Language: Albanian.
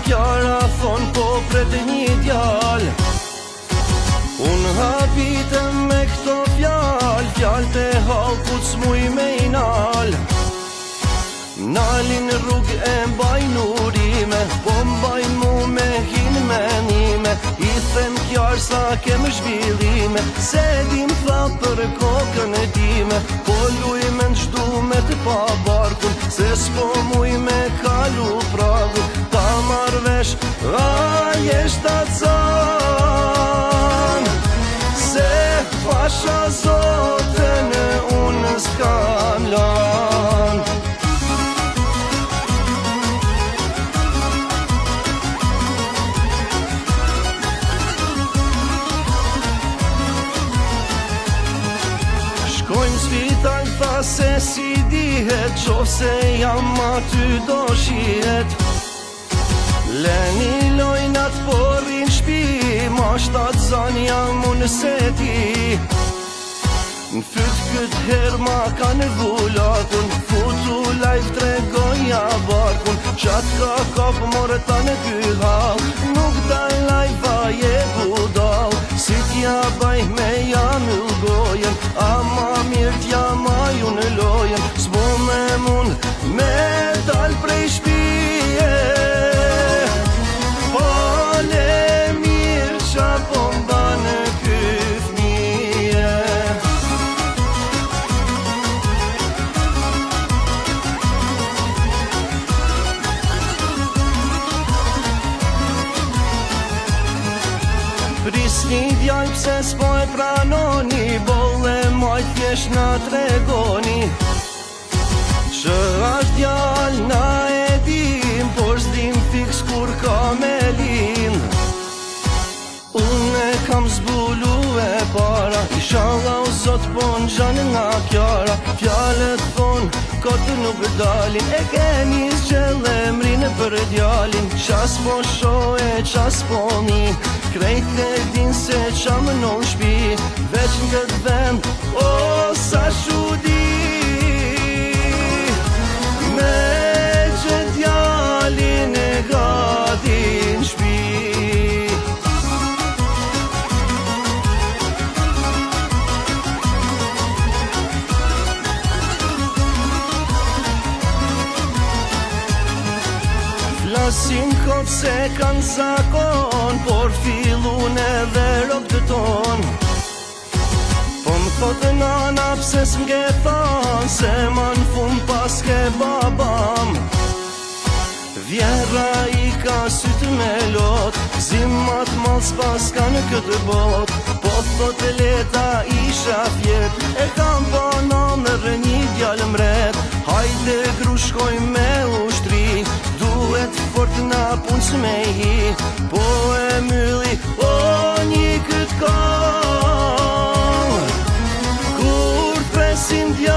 Kjara thon po pret një djal. Unë habitem me këto fjall të halkut s'muj me i nal. Nalin rrug e mbajn urime, po mbajn mu me hin menime. I them kjar sa kem zhvillime, se dim tha për kokën e time. Po luj me nështu me të pa barkun, se s'po muj me kalu pragun. Ta marvesh, a jesht ta can, se pasha zotën e unë s'kan lan. Shkojmë spital, tha se si dihet, qofse jam aty do shihet. Leni lojnat porin shpi, ma shtat zan jam unë se ti. N'fyt këtë her ma kanë vulakun, futu lajf tregoja barkun. Qat ka kap more ta në ky hall, nuk dal lajfa je budal. Si t'ja baj me jam gojen, ama mirë t'ja maju në lojen. S'bo me mund me dal prej shpije, pale mirë qa pomba në ky fmije. Prisni djall pse s'po e pranoni, bolle majt thjesht na tregoni. Që është djall na e dim, por s'dim fiks kur ka me lind. Unë e kam zbulu e para, inshallah o zot po n'gjan nga kjara. Fjallet thon, kotë nuk dalin, e keni zgjell emrin për djalin. Qas po sho e qas po mi, krejt e din se qa më non shpi. Veç në këtë vend, o sa shudi, me që djalin e gati n'shpi. Flasin kot se kanë zakon, por fillun edhe rok të ton. Po më thotë nana pse s'mge thon, se ma n'fund pas ke babam. Vjera i ka sytë me lot, zimat mal s'pas ka në këtë bot. Po thotë leta isha fjet, e kam banon në rënjë djall mret. Hajde gru shkoj me ushtri, duhet fort na punës me hi. Po e mylli, o një këtë kong, kur t'presin djall